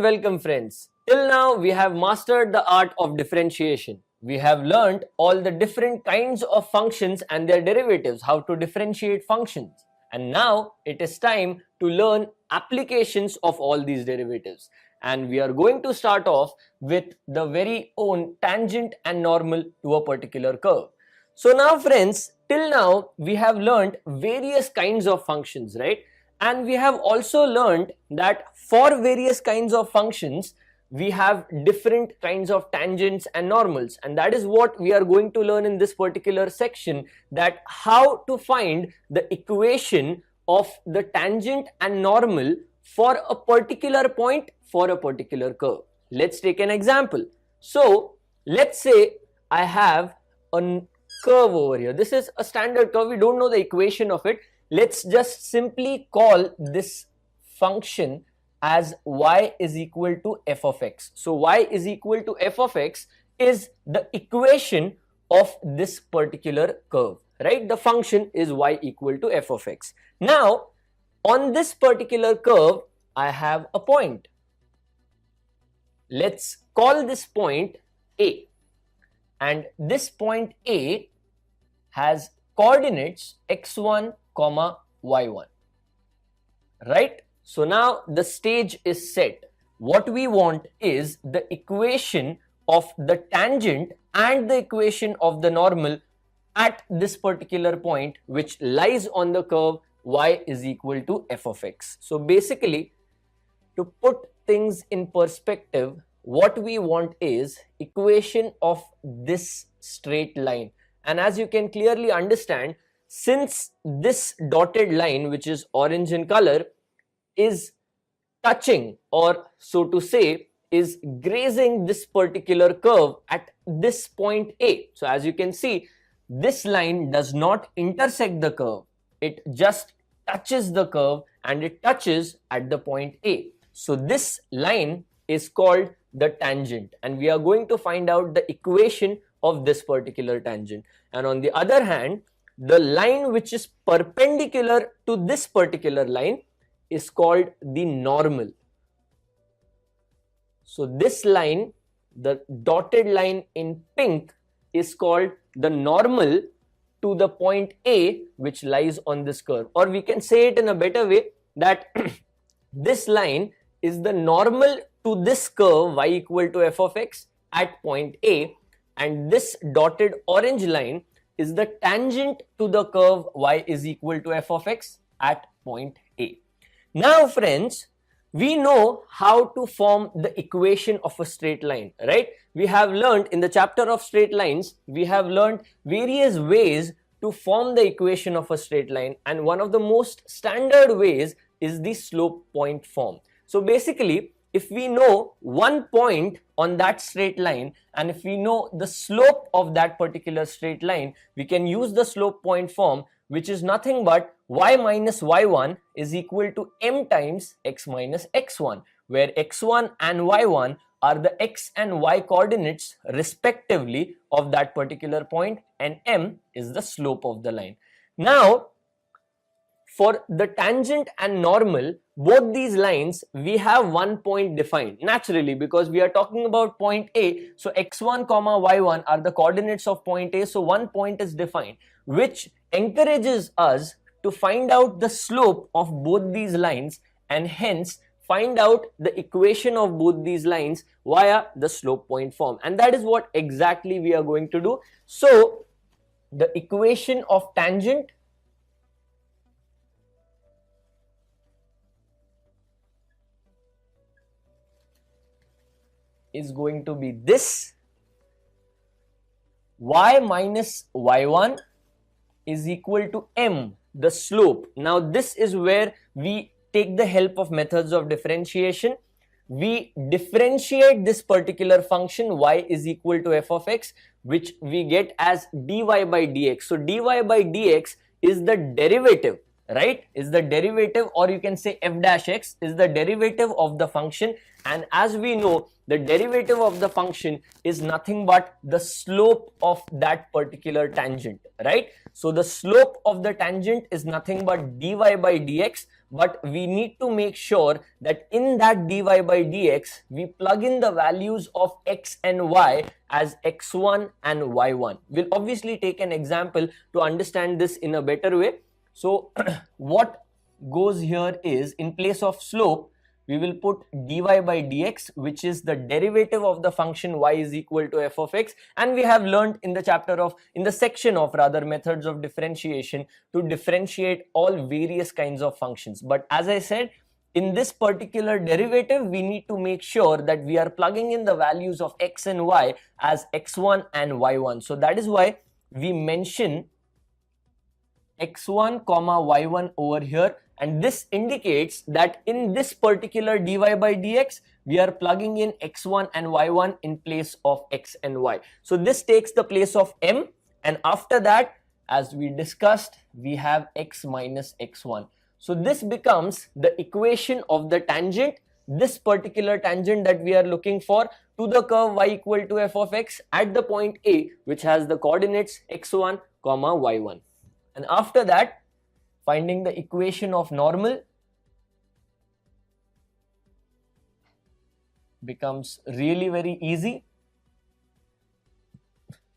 and welcome friends. Till now we have mastered the art of differentiation. We have learned all the different kinds of functions and their derivatives, how to differentiate functions. And now it is time to learn applications of all these derivatives. And we are going to start off with the very own tangent and normal to a particular curve. So now friends, till now we have learned various kinds of functions, right? And we have also learned that for various kinds of functions, we have different kinds of tangents and normals, and that is what we are going to learn in this particular section, that how to find the equation of the tangent and normal for a particular point for a particular curve. Let's take an example. So let's say I have a curve over here. This is a standard curve. We don't know the equation of it. Let's just simply call this function as y is equal to f of x. So y is equal to f of x is the equation of this particular curve, right? The function is y equal to f of x. Now, on this particular curve, I have a point. Let's call this point A. And this point A has coordinates x1, comma y1, right? So now the stage is set. What we want is the equation of the tangent and the equation of the normal at this particular point, which lies on the curve y is equal to f of x. So basically, to put things in perspective, what we want is equation of this straight line. And as you can clearly understand, since this dotted line, which is orange in color, is touching, or so to say, is grazing this particular curve at this point A. So as you can see, this line does not intersect the curve. It just touches the curve, and it touches at the point A. So this line is called the tangent, and we are going to find out the equation of this particular tangent. And on the other hand, the line which is perpendicular to this particular line is called the normal. So this line, the dotted line in pink, is called the normal to the point A, which lies on this curve. Or we can say it in a better way, that this line is the normal to this curve y equal to f of x at point A, and this dotted orange line is the tangent to the curve y is equal to f of x at point A. Now friends, we know how to form the equation of a straight line, right? We have learned in the chapter of straight lines, we have learned various ways to form the equation of a straight line, and one of the most standard ways is the slope point form. So basically, if we know one point on that straight line, and if we know the slope of that particular straight line, we can use the slope point form, which is nothing but y minus y1 is equal to m times x minus x1, where x1 and y1 are the x and y coordinates respectively of that particular point, and m is the slope of the line. Now, for the tangent and normal, both these lines, we have one point defined naturally, because we are talking about point A. So x1 comma y1 are the coordinates of point A. So one point is defined, which encourages us to find out the slope of both these lines, and hence find out the equation of both these lines via the slope point form. And that is what exactly we are going to do. So the equation of tangent is going to be this: y minus y1 is equal to m, the slope. Now this is where we take the help of methods of differentiation. We differentiate this particular function y is equal to f of x, which we get as dy by dx. So dy by dx is the derivative, right? Is the derivative, or you can say f dash x is the derivative of the function. And as we know, the derivative of the function is nothing but the slope of that particular tangent, right? So the slope of the tangent is nothing but dy by dx, but we need to make sure that in that dy by dx, we plug in the values of x and y as x1 and y1. We'll obviously take an example to understand this in a better way. So what goes here is, in place of slope, we will put dy by dx, which is the derivative of the function y is equal to f of x, and we have learned in the section of methods of differentiation to differentiate all various kinds of functions. But as I said, in this particular derivative, we need to make sure that we are plugging in the values of x and y as x1 and y1. So that is why we mention x1 comma y1 over here, and this indicates that in this particular dy by dx, we are plugging in x1 and y1 in place of x and y. So this takes the place of m, and after that, as we discussed, we have x minus x1. So this becomes the equation of the tangent, this particular tangent that we are looking for, to the curve y equal to f of x at the point A, which has the coordinates x1 comma y1. And after that, finding the equation of normal becomes really very easy.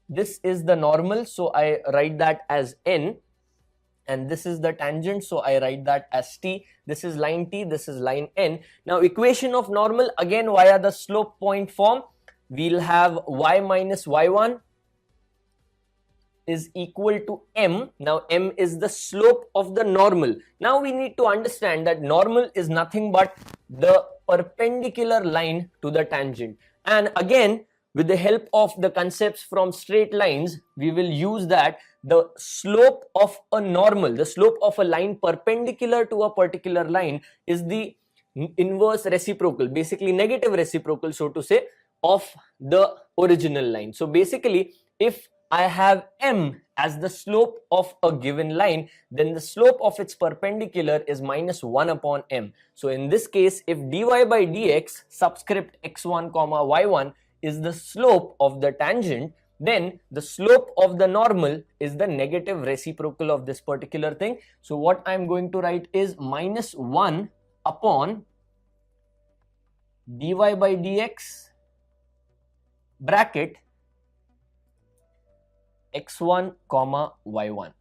This is the normal, so I write that as n, and this is the tangent, so I write that as t. This is line t, this is line n. Now equation of normal, again via the slope point form, we'll have y minus y1 is equal to m. Now m is the slope of the normal. Now we need to understand that normal is nothing but the perpendicular line to the tangent, and again, with the help of the concepts from straight lines, we will use that the slope of a normal, the slope of a line perpendicular to a particular line, is the inverse reciprocal, basically negative reciprocal, so to say, of the original line. So basically, if I have m as the slope of a given line, then the slope of its perpendicular is minus 1 upon m. So in this case, if dy by dx subscript x1 comma y1 is the slope of the tangent, then the slope of the normal is the negative reciprocal of this particular thing. So what I am going to write is minus 1 upon dy by dx bracket x1 comma y1,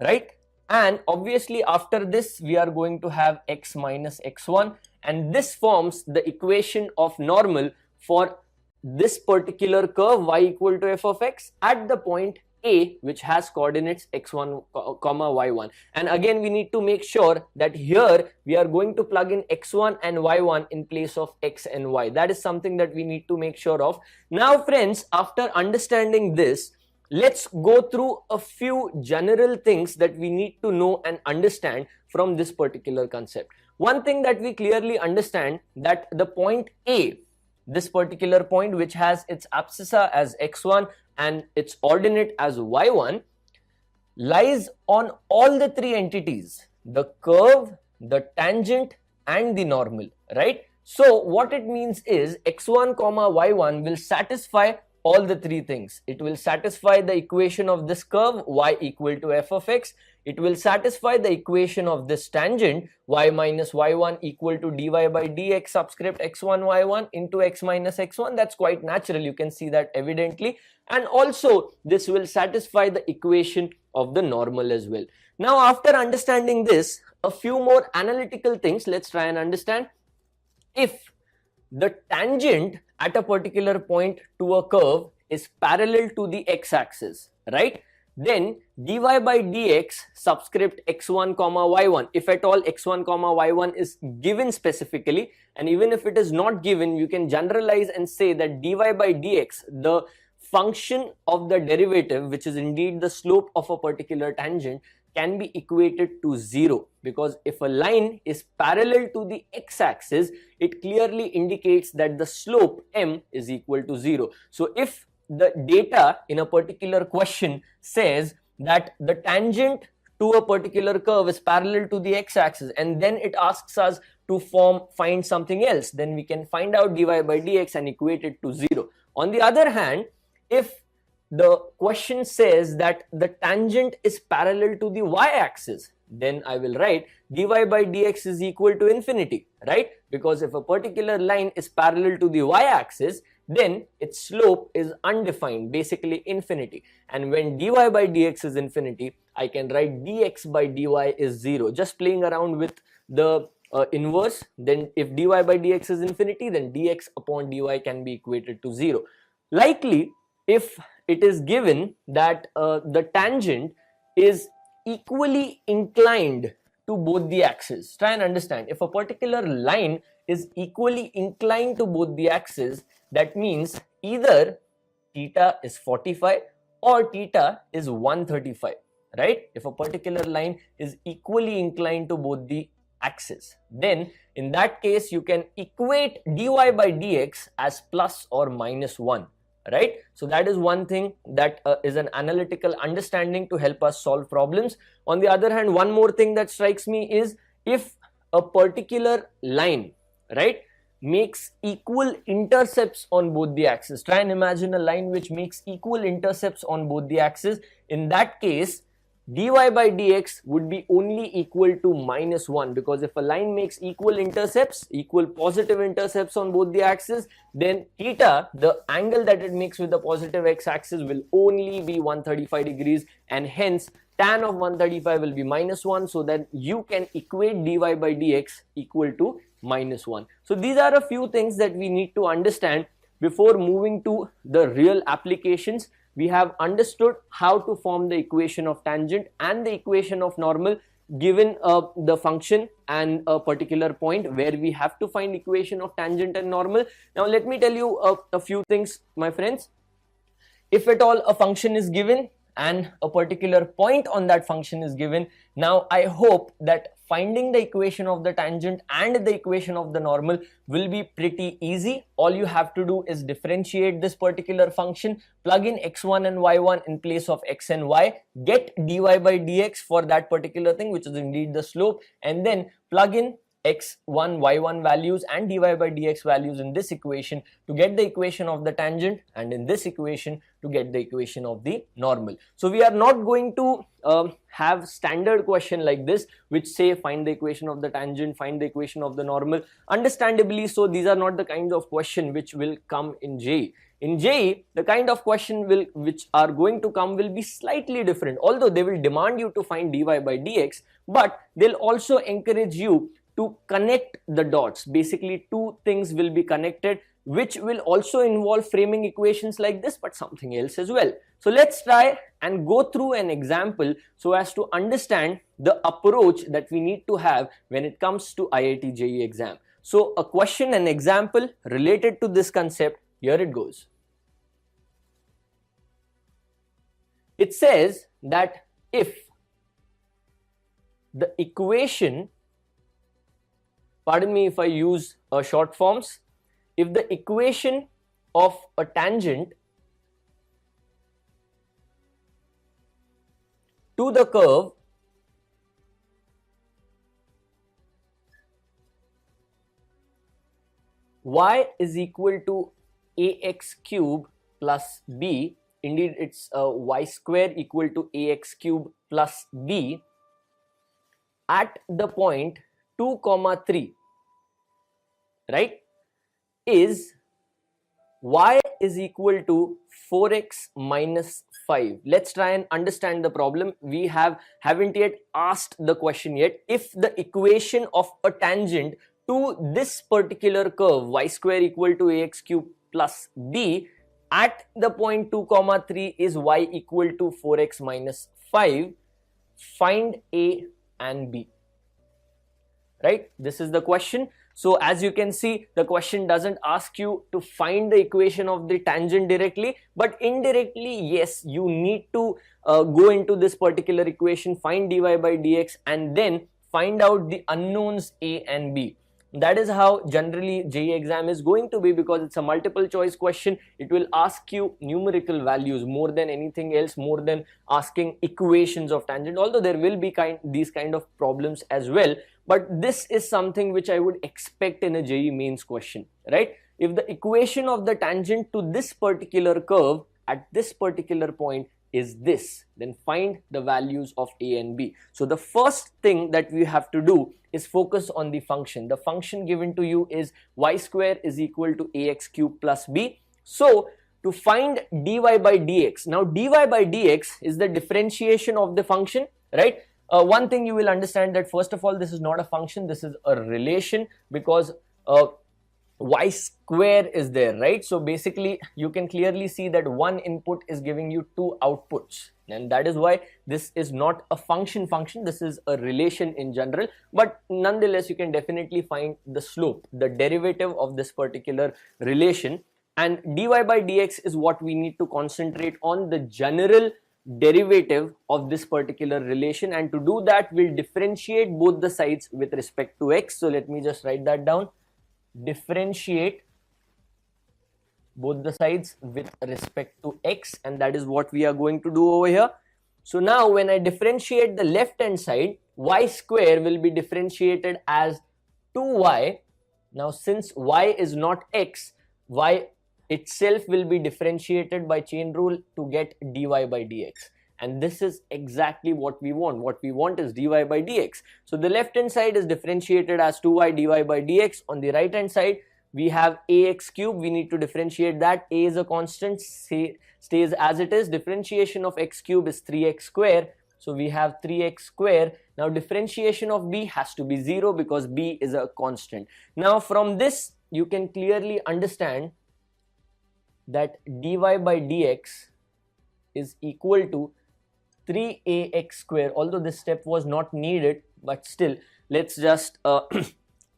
right? And obviously after this, we are going to have x minus x1, and this forms the equation of normal for this particular curve y equal to f of x at the point A, which has coordinates x1 comma y1. And again, we need to make sure that here we are going to plug in x1 and y1 in place of x and y. That is something that we need to make sure of. Now friends, after understanding this, let's go through a few general things that we need to know and understand from this particular concept. One thing that we clearly understand, that the point A, this particular point which has its abscissa as x1 and its ordinate as y1, lies on all the three entities, the curve, the tangent and the normal, right? So what it means is x1 comma y1 will satisfy all the three things. It will satisfy the equation of this curve y equal to f of x. It will satisfy the equation of this tangent y minus y1 equal to dy by dx subscript x1 y1 into x minus x1. That's quite natural. You can see that evidently. And also this will satisfy the equation of the normal as well. Now after understanding this, a few more analytical things, let's try and understand. If the tangent at a particular point to a curve is parallel to the x-axis, right? Then dy by dx subscript x1 comma y1, if at all x1 comma y1 is given specifically, and even if it is not given, you can generalize and say that dy by dx, the function of the derivative, which is indeed the slope of a particular tangent, can be equated to 0, because if a line is parallel to the x-axis, it clearly indicates that the slope m is equal to 0. So if the data in a particular question says that the tangent to a particular curve is parallel to the x-axis, and then it asks us to find something else, then we can find out dy by dx and equate it to 0. On the other hand, if the question says that the tangent is parallel to the y-axis, then I will write dy by dx is equal to infinity, right? Because if a particular line is parallel to the y-axis, then its slope is undefined, basically infinity. And when dy by dx is infinity, I can write dx by dy is 0. Just playing around with the inverse, then if dy by dx is infinity, then dx upon dy can be equated to 0. Likely, if it is given that the tangent is equally inclined to both the axes. Try and understand, if a particular line is equally inclined to both the axes, that means either theta is 45 or theta is 135, right? If a particular line is equally inclined to both the axis, then in that case you can equate dy by dx as plus or minus 1, right? So that is one thing that is an analytical understanding to help us solve problems. On the other hand, one more thing that strikes me is if a particular line, right, makes equal intercepts on both the axes. Try and imagine a line which makes equal intercepts on both the axes. In that case, dy by dx would be only equal to minus 1, because if a line makes equal intercepts, equal positive intercepts on both the axes, then theta, the angle that it makes with the positive x-axis, will only be 135 degrees, and hence tan of 135 will be minus 1, so that you can equate dy by dx equal to minus 1. So these are a few things that we need to understand before moving to the real applications. We have understood how to form the equation of tangent and the equation of normal given the function and a particular point where we have to find equation of tangent and normal. Now let me tell you a few things, my friends. If at all a function is given and a particular point on that function is given, now I hope that finding the equation of the tangent and the equation of the normal will be pretty easy. All you have to do is differentiate this particular function, plug in x1 and y1 in place of x and y, get dy by dx for that particular thing, which is indeed the slope, and then plug in x1, y1 values and dy by dx values in this equation to get the equation of the tangent, and in this equation to get the equation of the normal. So we are not going to have standard question like this which say find the equation of the tangent, find the equation of the normal. Understandably so, these are not the kinds of question which will come in JEE. In JEE, the kind of question which are going to come will be slightly different, although they will demand you to find dy by dx, but they'll also encourage you to connect the dots. Basically, two things will be connected, which will also involve framing equations like this, but something else as well. So let's try and go through an example so as to understand the approach that we need to have when it comes to IIT JEE exam. So a question, an example related to this concept, here it goes. It says that if the equation, pardon me if I use short forms, if the equation of a tangent to the curve y is equal to ax cube plus b, indeed it's y square equal to ax cube plus b, at the point 2, 3, right, is y is equal to 4x minus 5. Let's try and understand the problem. We haven't yet asked the question yet. If the equation of a tangent to this particular curve y square equal to ax cube plus b at the point 2, 3 is y equal to 4x minus 5, find a and b. Right? This is the question. So as you can see, the question doesn't ask you to find the equation of the tangent directly, but indirectly, yes, you need to go into this particular equation, find dy by dx, and then find out the unknowns a and b. That is how generally JEE exam is going to be, because it's a multiple choice question. It will ask you numerical values more than anything else, more than asking equations of tangent, although there will be these kind of problems as well. But this is something which I would expect in a JEE mains question, right? If the equation of the tangent to this particular curve at this particular point is this. Then find the values of a and b. So the first thing that we have to do is focus on the function. The function given to you is y square is equal to ax cube plus b. So to find dy by dx, now dy by dx is the differentiation of the function, right? One thing you will understand that first of all, this is not a function, this is a relation, because y square is there, right? So basically you can clearly see that one input is giving you two outputs, and that is why this is not a function, this is a relation in general. But nonetheless, you can definitely find the slope, the derivative of this particular relation, and dy by dx is what we need to concentrate on, the general derivative of this particular relation. And to do that, we'll differentiate both the sides with respect to x. So let me just write that down. Differentiate both the sides with respect to x, and that is what we are going to do over here. So now when I differentiate the left hand side, y square will be differentiated as 2y. Now since y is not x, y itself will be differentiated by chain rule to get dy by dx. And this is exactly what we want. What we want is dy by dx. So the left hand side is differentiated as 2y dy by dx. On the right hand side, we have ax cube. We need to differentiate that. A is a constant, stays as it is. Differentiation of x cube is 3x square. So we have 3x square. Now differentiation of b has to be 0 because b is a constant. Now from this, you can clearly understand that dy by dx is equal to 3ax square. Although this step was not needed, but still let's just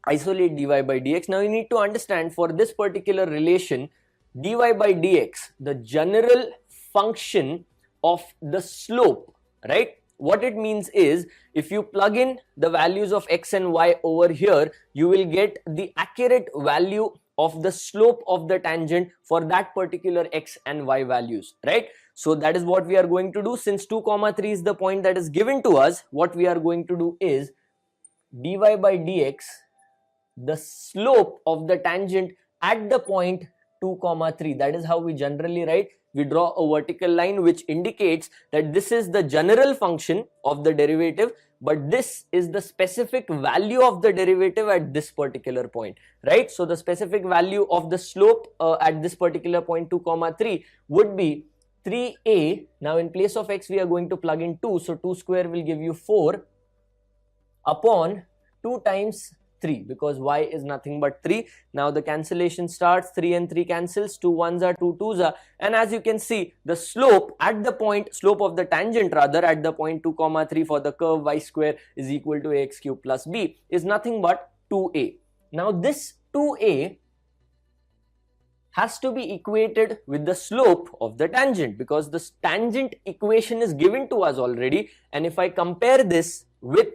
isolate dy by dx. Now you need to understand, for this particular relation, dy by dx, the general function of the slope, right? What it means is, if you plug in the values of x and y over here, you will get the accurate value of the slope of the tangent for that particular x and y values, right? So that is what we are going to do. Since 2, 3 is the point that is given to us, what we are going to do is dy by dx, the slope of the tangent at the point 2, 3. That is how we generally write. We draw a vertical line which indicates that this is the general function of the derivative, but this is the specific value of the derivative at this particular point, right? So the specific value of the slope at this particular point 2, 3 would be 3a. Now in place of x, we are going to plug in 2. So 2 square will give you 4 upon 2 times 3, because y is nothing but 3. Now the cancellation starts, 3 and 3 cancels, 2 1s are 2 2s are, and as you can see, the slope at the point, slope of the tangent rather, at the point 2, 3 for the curve y square is equal to ax cube plus b is nothing but 2a. Now this 2a has to be equated with the slope of the tangent, because the tangent equation is given to us already, and if I compare this with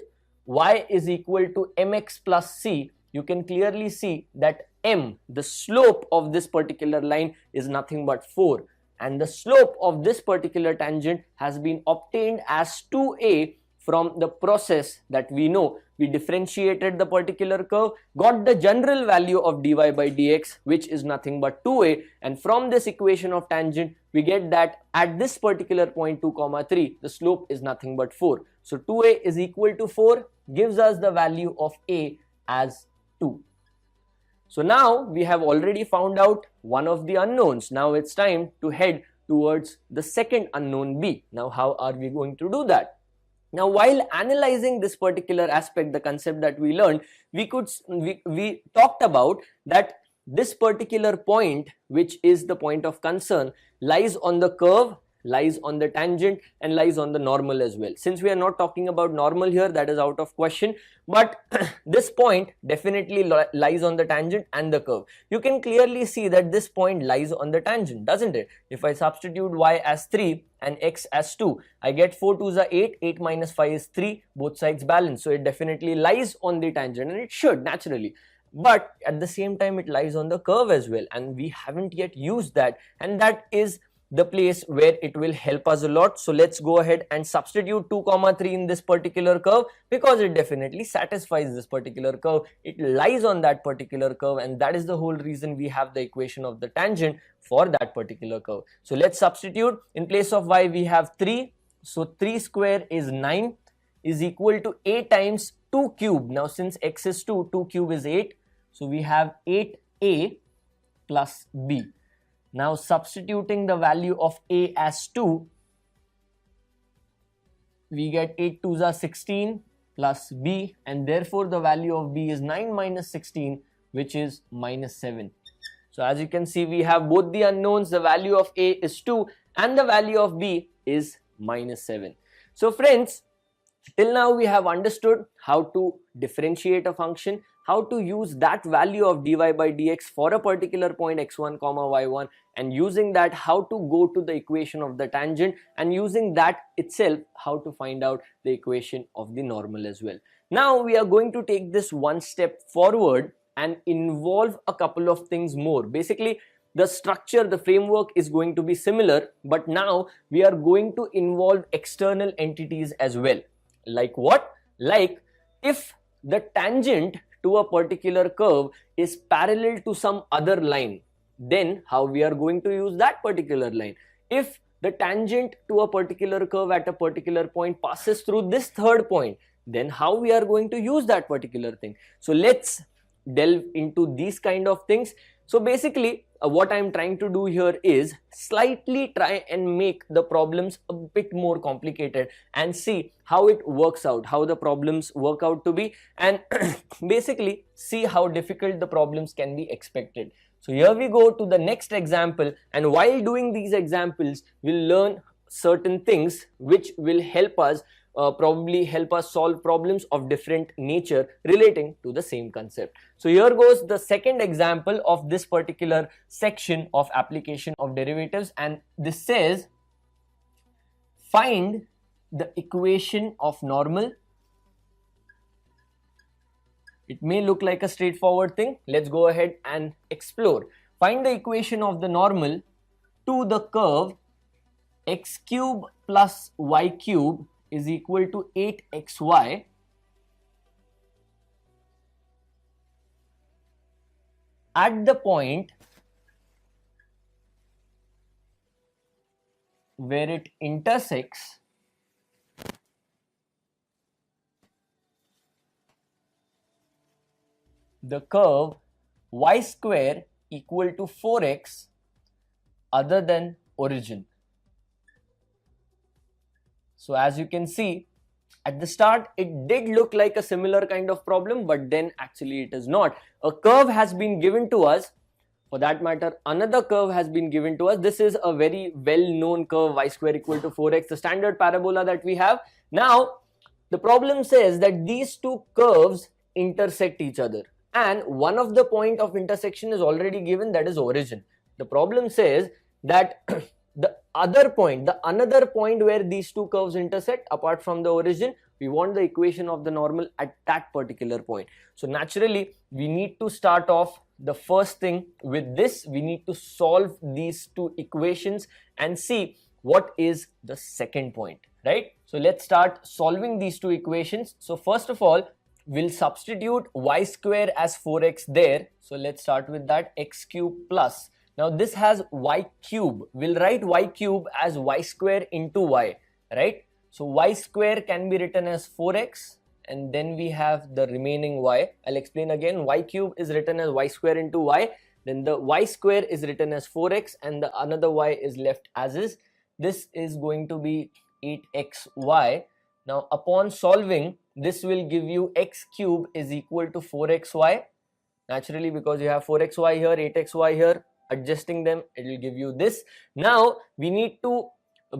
y is equal to mx plus c, you can clearly see that m, the slope of this particular line, is nothing but 4, and the slope of this particular tangent has been obtained as 2a from the process that we know. We differentiated the particular curve, got the general value of dy by dx, which is nothing but 2a, and from this equation of tangent, we get that at this particular point 2, 3, the slope is nothing but 4. So 2a is equal to 4 gives us the value of a as 2. So now we have already found out one of the unknowns. Now it's time to head towards the second unknown b. Now how are we going to do that? Now while analyzing this particular aspect, the concept that we learned, we talked about that this particular point, which is the point of concern, lies on the curve, lies on the tangent, and lies on the normal as well. Since we are not talking about normal here, that is out of question, but this point definitely lies on the tangent and the curve. You can clearly see that this point lies on the tangent, doesn't it? If I substitute y as 3 and x as 2, I get 4 2s are 8, 8 minus 5 is 3, both sides balance, so it definitely lies on the tangent, and it should naturally. But at the same time, it lies on the curve as well, and we haven't yet used that, and that is the place where it will help us a lot. So let's go ahead and substitute 2 comma 3 in this particular curve, because it definitely satisfies this particular curve. It lies on that particular curve, and that is the whole reason we have the equation of the tangent for that particular curve. So let's substitute. In place of y we have 3, so 3 square is 9 is equal to a times 2 cube. Now since x is 2, 2 cube is 8, so we have 8a plus b. Now substituting the value of a as 2, we get 8 2s are 16 plus b, and therefore the value of b is 9 minus 16, which is minus 7. So as you can see, we have both the unknowns. The value of a is 2 and the value of b is minus 7. So friends, till now we have understood how to differentiate a function, how to use that value of dy by dx for a particular point x1 comma y1, and using that how to go to the equation of the tangent, and using that itself how to find out the equation of the normal as well. Now we are going to take this one step forward and involve a couple of things more. Basically the structure, the framework is going to be similar, but now we are going to involve external entities as well. Like what? Like if the tangent to a particular curve is parallel to some other line, then how we are going to use that particular line. If the tangent to a particular curve at a particular point passes through this third point, then how we are going to use that particular thing. So let's delve into these kind of things. So basically what I am trying to do here is slightly try and make the problems a bit more complicated and see how it works out, how the problems work out to be, and basically see how difficult the problems can be expected. So here we go to the next example, and while doing these examples we'll learn certain things which will help us probably help us solve problems of different nature relating to the same concept. So here goes the second example of this particular section of application of derivatives, and this says find the equation of normal. It may look like a straightforward thing. Let's go ahead and explore. Find the equation of the normal to the curve x cube plus y cube is equal to 8xy at the point where it intersects the curve y square equal to 4x other than origin. So as you can see, at the start it did look like a similar kind of problem, but then actually it is not. A curve has been given to us, for that matter another curve has been given to us. This is a very well known curve, y square equal to 4x, the standard parabola that we have. Now the problem says that these two curves intersect each other, and one of the point of intersection is already given, that is origin. The problem says that the other point, the another point where these two curves intersect apart from the origin, we want the equation of the normal at that particular point. So naturally we need to start off the first thing with this. We need to solve these two equations and see what is the second point, right? So let's start solving these two equations. So first of all, we'll substitute y square as 4x there. So let's start with that, x cube plus. Now this has y cube. We'll write y cube as y square into y, right? So y square can be written as 4x, and then we have the remaining y. I'll explain again. Y cube is written as y square into y. Then the y square is written as 4x, and the another y is left as is. This is going to be 8xy. Now upon solving, this will give you x cube is equal to 4xy. Naturally, because you have 4xy here, 8xy here, adjusting them, it will give you this. Now we need to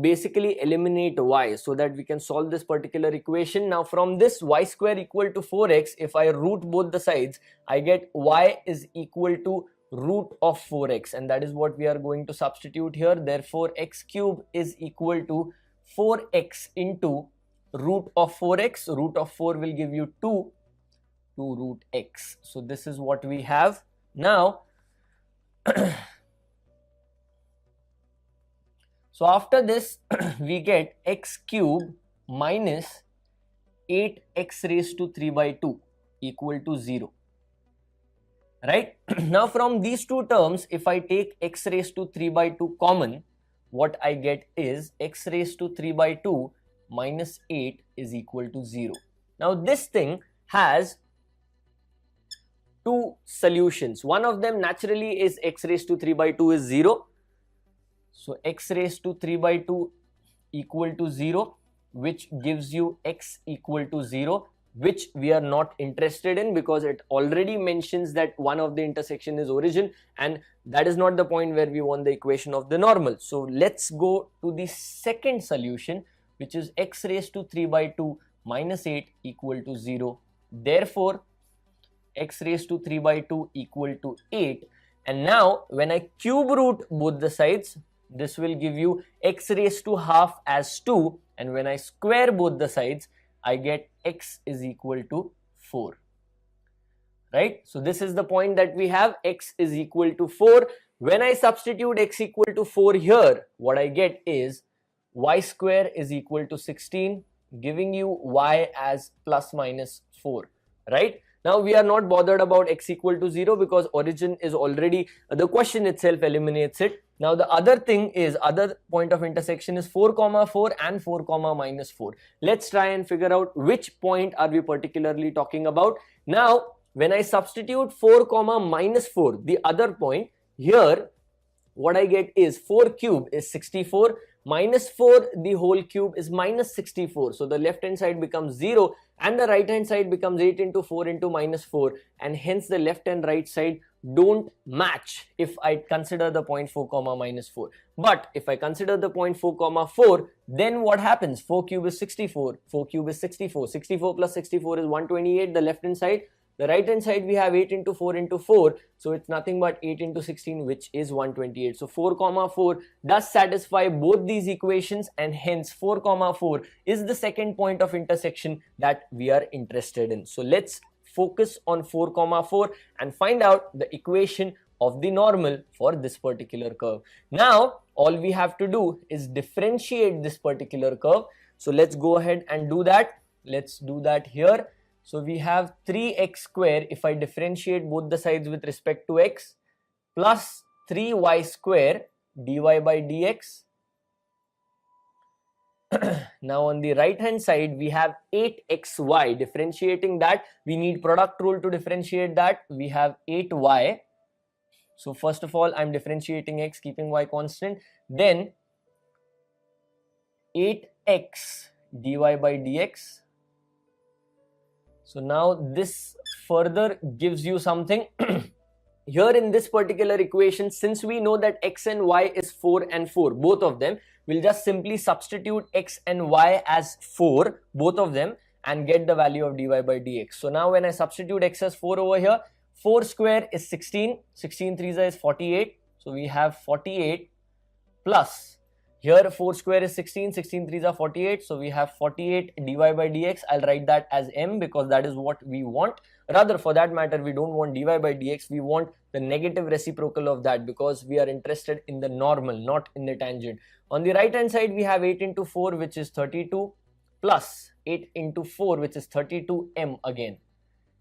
basically eliminate y so that we can solve this particular equation. Now from this y square equal to 4x, if I root both the sides, I get y is equal to root of 4x, and that is what we are going to substitute here. Therefore x cube is equal to 4x into root of 4x. Root of 4 will give you 2 root x. So this is what we have. Now So after this we get x cube minus 8x raised to 3 by 2 equal to 0. Right? Now from these two terms, if I take x raised to 3 by 2 common, what I get is x raised to 3 by 2 minus 8 is equal to 0. Now this thing has two solutions. One of them naturally is x raised to 3 by 2 is 0. So x raised to 3 by 2 equal to 0, which gives you x equal to 0, which we are not interested in because it already mentions that one of the intersection is origin, and that is not the point where we want the equation of the normal. So let's go to the second solution, which is x raised to 3 by 2 minus 8 equal to 0. Therefore, x raised to 3 by 2 equal to 8. And now when I cube root both the sides, this will give you x raised to half as 2, and when I square both the sides, I get x is equal to 4. Right? So this is the point that we have, x is equal to 4. When I substitute x equal to 4 here, what I get is y square is equal to 16, giving you y as plus minus 4. Right? Now we are not bothered about x equal to 0 because origin is already, the question itself eliminates it. Now the other thing is, other point of intersection is 4 comma 4 and 4 comma minus 4. Let's try and figure out which point are we particularly talking about. Now when I substitute 4 comma minus 4, the other point, here what I get is 4 cube is 64, minus 4 the whole cube is minus 64. So the left hand side becomes 0 and the right hand side becomes 8 into 4 into minus 4, and hence the left and right side don't match if I consider the point 4 comma minus 4. But if I consider the point 4 comma 4, then what happens? 4 cube is 64, 4 cube is 64, 64 plus 64 is 128, the left hand side. The right hand side we have 8 into 4 into 4, so it's nothing but 8 into 16, which is 128. So 4 comma 4 does satisfy both these equations, and hence 4 comma 4 is the second point of intersection that we are interested in. So let's focus on 4 comma 4 and find out the equation of the normal for this particular curve. Now all we have to do is differentiate this particular curve. So let's go ahead and do that. Let's do that here. So we have 3x square, if I differentiate both the sides with respect to x, plus 3y square dy by dx. Now on the right hand side we have 8xy. Differentiating that, we need product rule to differentiate that. We have 8y. So first of all, I'm differentiating x, keeping y constant. Then 8x dy by dx. So now this further gives you something. Here in this particular equation, since we know that x and y is 4 and 4, both of them, we'll just simply substitute x and y as 4, both of them, and get the value of dy by dx. So now when I substitute x as 4 over here, 4 square is 16, 16 3s is 48, so we have 48 plus, here 4 square is 16, 16 3s are 48, so we have 48 dy by dx. I'll write that as m because that is what we want. Rather, for that matter, we don't want dy by dx, we want the negative reciprocal of that because we are interested in the normal, not in the tangent. On the right hand side, we have 8 into 4, which is 32, plus 8 into 4, which is 32m again.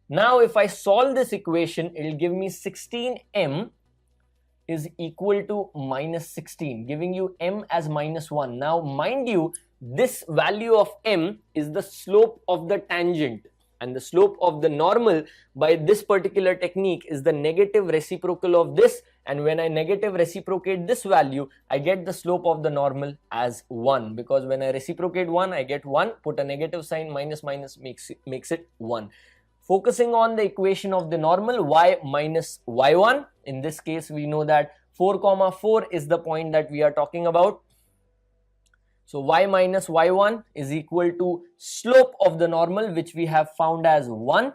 Now, if I solve this equation, it will give me 16m is equal to minus 16, giving you m as minus 1. Now, mind you, this value of m is the slope of the tangent, and the slope of the normal by this particular technique is the negative reciprocal of this, and when I negative reciprocate this value, I get the slope of the normal as 1, because when I reciprocate 1, I get 1, put a negative sign, minus minus makes it 1. Focusing on the equation of the normal, y minus y1, in this case we know that 4 comma 4 is the point that we are talking about. So y minus y1 is equal to slope of the normal, which we have found as 1,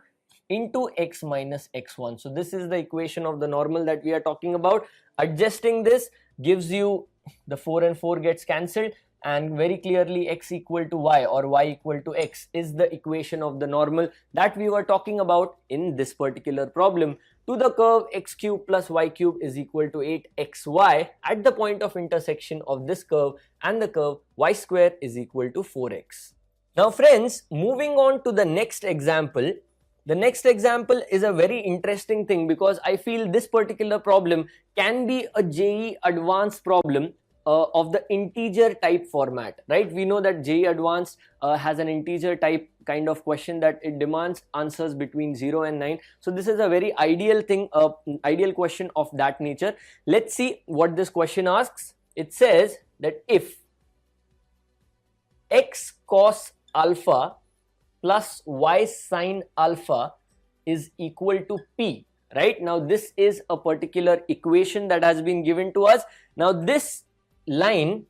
into x minus x1. So this is the equation of the normal that we are talking about. Adjusting this gives you the 4 and 4 gets cancelled, and very clearly x equal to y or y equal to x is the equation of the normal that we were talking about in this particular problem to the curve x cube plus y cube is equal to 8xy at the point of intersection of this curve and the curve y square is equal to 4x. Now friends, moving on to the next example. The next example is a very interesting thing because I feel this particular problem can be a JEE advanced problem of the integer type format, right? We know that JEE advanced has an integer type kind of question that it demands answers between 0 and 9. So this is a very ideal thing, ideal question of that nature. Let's see what this question asks. It says that if x cos alpha plus y sine alpha is equal to p, right? Now this is a particular equation that has been given to us. Now this line,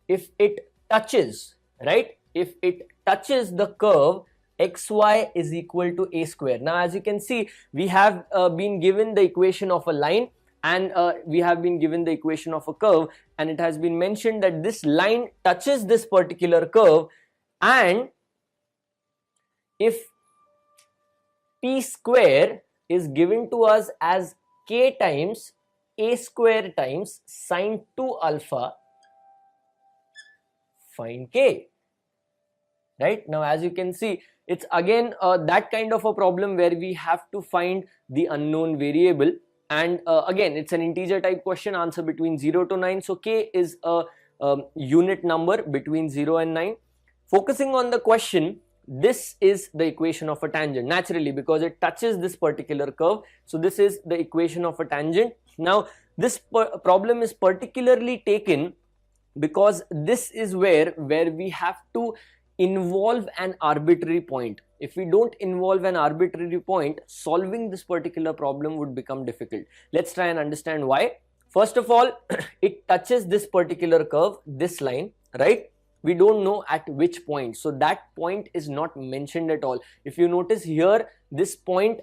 if it touches, right, if it touches the curve xy is equal to a square. Now as you can see, we have been given the equation of a line and we have been given the equation of a curve, and it has been mentioned that this line touches this particular curve, and if p square is given to us as k times a square times sine 2 alpha, find k. Right? Now as you can see, it's again that kind of a problem where we have to find the unknown variable, and again it's an integer type question, answer between 0 to 9, so k is a unit number between 0 and 9. Focusing on the question, this is the equation of a tangent naturally because it touches this particular curve, so this is the equation of a tangent. Now this problem is particularly taken because this is where we have to involve an arbitrary point. If we don't involve an arbitrary point, solving this particular problem would become difficult. Let's try and understand why. First of all, it touches this particular curve, this line, right? We don't know at which point, so that point is not mentioned at all. If you notice here, this point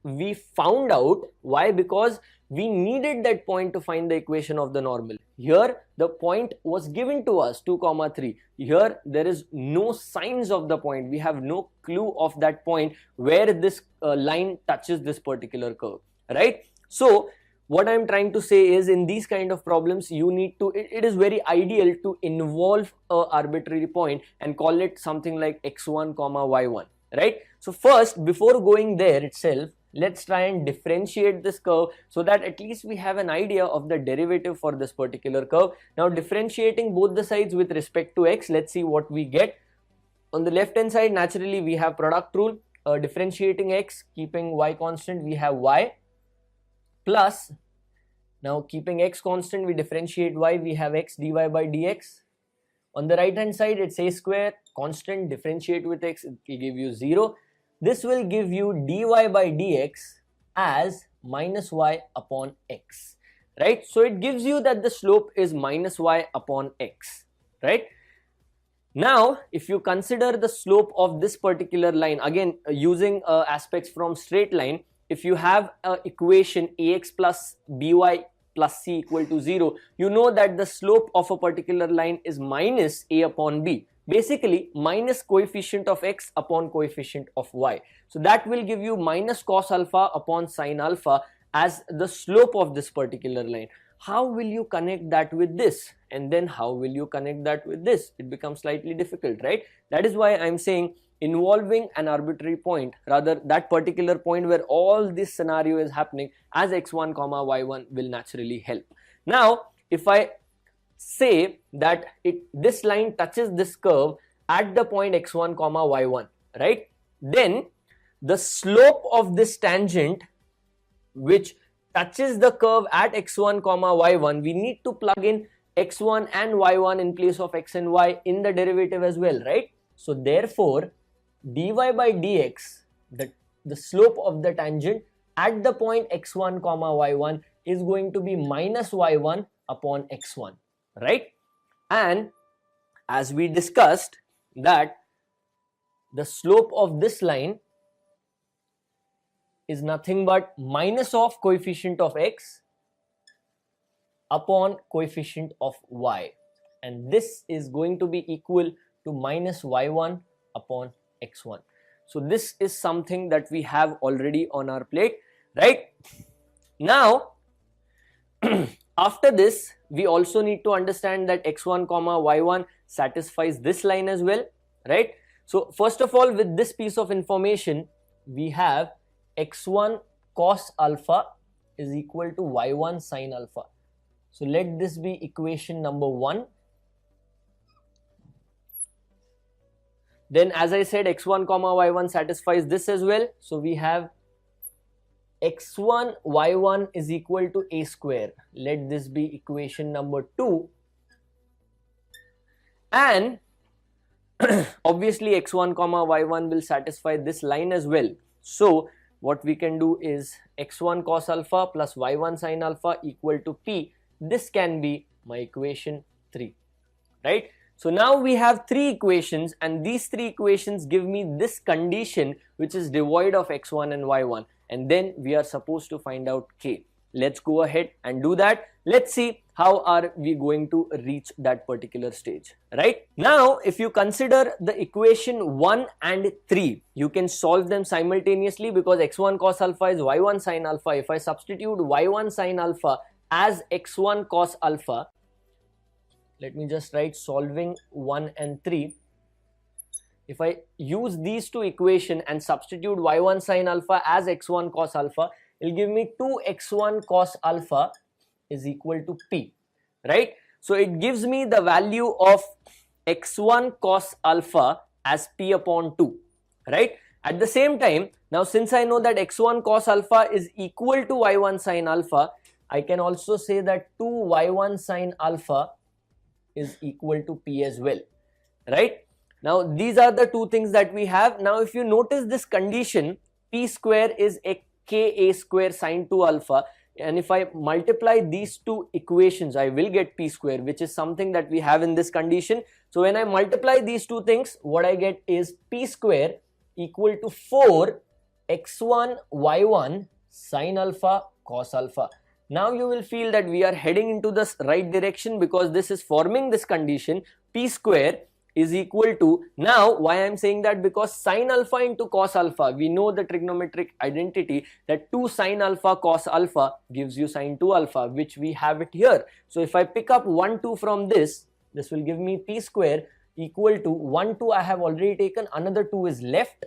we found out. Why? Because we needed that point to find the equation of the normal. Here the point was given to us 2, 3. Here there is no signs of the point. We have no clue of that point where this line touches this particular curve, right? So what I'm trying to say is, in these kind of problems, you need to, it is very ideal to involve a arbitrary point and call it something like x1 comma y1, right? So first, before going there itself, let's try and differentiate this curve so that at least we have an idea of the derivative for this particular curve. Now differentiating both the sides with respect to x, let's see what we get. On the left hand side, naturally we have product rule. Differentiating x, keeping y constant, we have y, plus, now keeping x constant, we differentiate y, we have x dy by dx. On the right hand side, it's a square, constant, differentiate with x, it will give you 0. This will give you dy by dx as minus y upon x, right? So it gives you that the slope is minus y upon x, right? Now if you consider the slope of this particular line, again using aspects from straight line, if you have an equation ax plus by plus c equal to 0, you know that the slope of a particular line is minus a upon b, basically minus coefficient of x upon coefficient of y. So that will give you minus cos alpha upon sine alpha as the slope of this particular line. How will you connect that with this? And then how will you connect that with this? It becomes slightly difficult, right? That is why I'm saying involving an arbitrary point, rather that particular point where all this scenario is happening as x1 comma y1 will naturally help. Now if I say that this line touches this curve at the point x1 comma y1, right, then the slope of this tangent which touches the curve at x1 comma y1, we need to plug in x1 and y1 in place of x and y in the derivative as well, right? So therefore dy by dx, the slope of the tangent at the point x1 comma y1 is going to be minus y1 upon x1, right? And as we discussed that the slope of this line is nothing but minus of coefficient of x upon coefficient of y. and this is going to be equal to minus y1 upon x1. So this is something that we have already on our plate, right? Now after this, we also need to understand that x1 comma y1 satisfies this line as well, right? So first of all, with this piece of information, we have x1 cos alpha is equal to y1 sin alpha. So let this be equation number 1. Then as I said, x1 comma y1 satisfies this as well. So we have x1 y1 is equal to a square. Let this be equation number 2. And obviously x1 comma y1 will satisfy this line as well. So what we can do is x1 cos alpha plus y1 sin alpha equal to p. This can be my equation 3, right? So now we have 3 equations, and these 3 equations give me this condition which is devoid of x1 and y1, and then we are supposed to find out k. Let's go ahead and do that. Let's see how are we going to reach that particular stage, right? Now if you consider the equation 1 and 3, you can solve them simultaneously because x1 cos alpha is y1 sin alpha. If I substitute y1 sin alpha as x1 cos alpha, let me just write solving 1 and 3. If I use these 2 equations and substitute y1 sin alpha as x1 cos alpha, it will give me 2x1 cos alpha is equal to p, right? So it gives me the value of x1 cos alpha as p upon 2, right? At the same time, now since I know that x1 cos alpha is equal to y1 sin alpha, I can also say that 2y1 sin alpha is equal to p as well, right? Now these are the 2 things that we have. Now if you notice this condition, p square is a ka square sin 2 alpha, and if I multiply these 2 equations, I will get p square, which is something that we have in this condition. So when I multiply these 2 things, what I get is p square equal to 4 x1 y1 sin alpha cos alpha. Now you will feel that we are heading into the right direction because this is forming this condition. P square is equal to, now why I am saying that, because sin alpha into cos alpha, we know the trigonometric identity that 2 sin alpha cos alpha gives you sin 2 alpha, which we have it here. So if I pick up 1 2 from this will give me p square equal to 1 2 I have already taken, another 2 is left.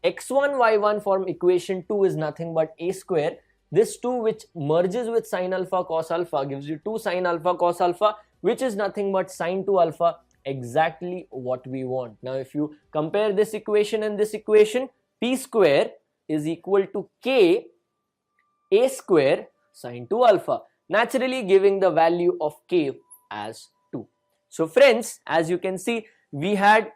x1 y1 from equation 2 is nothing but a square. This 2 which merges with sin alpha cos alpha gives you 2 sin alpha cos alpha, which is nothing but sin 2 alpha, exactly what we want. Now if you compare this equation and this equation, p square is equal to k a square sin 2 alpha, naturally giving the value of k as 2. So friends, as you can see, we had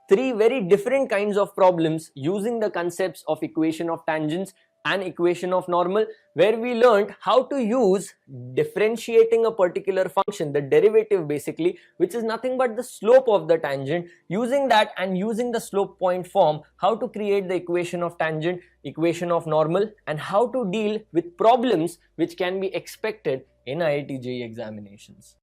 3 very different kinds of problems using the concepts of equation of tangents and equation of normal, where we learned how to use differentiating a particular function, the derivative basically, which is nothing but the slope of the tangent. Using that and using the slope point form, how to create the equation of tangent, equation of normal, and how to deal with problems which can be expected in IIT JEE examinations.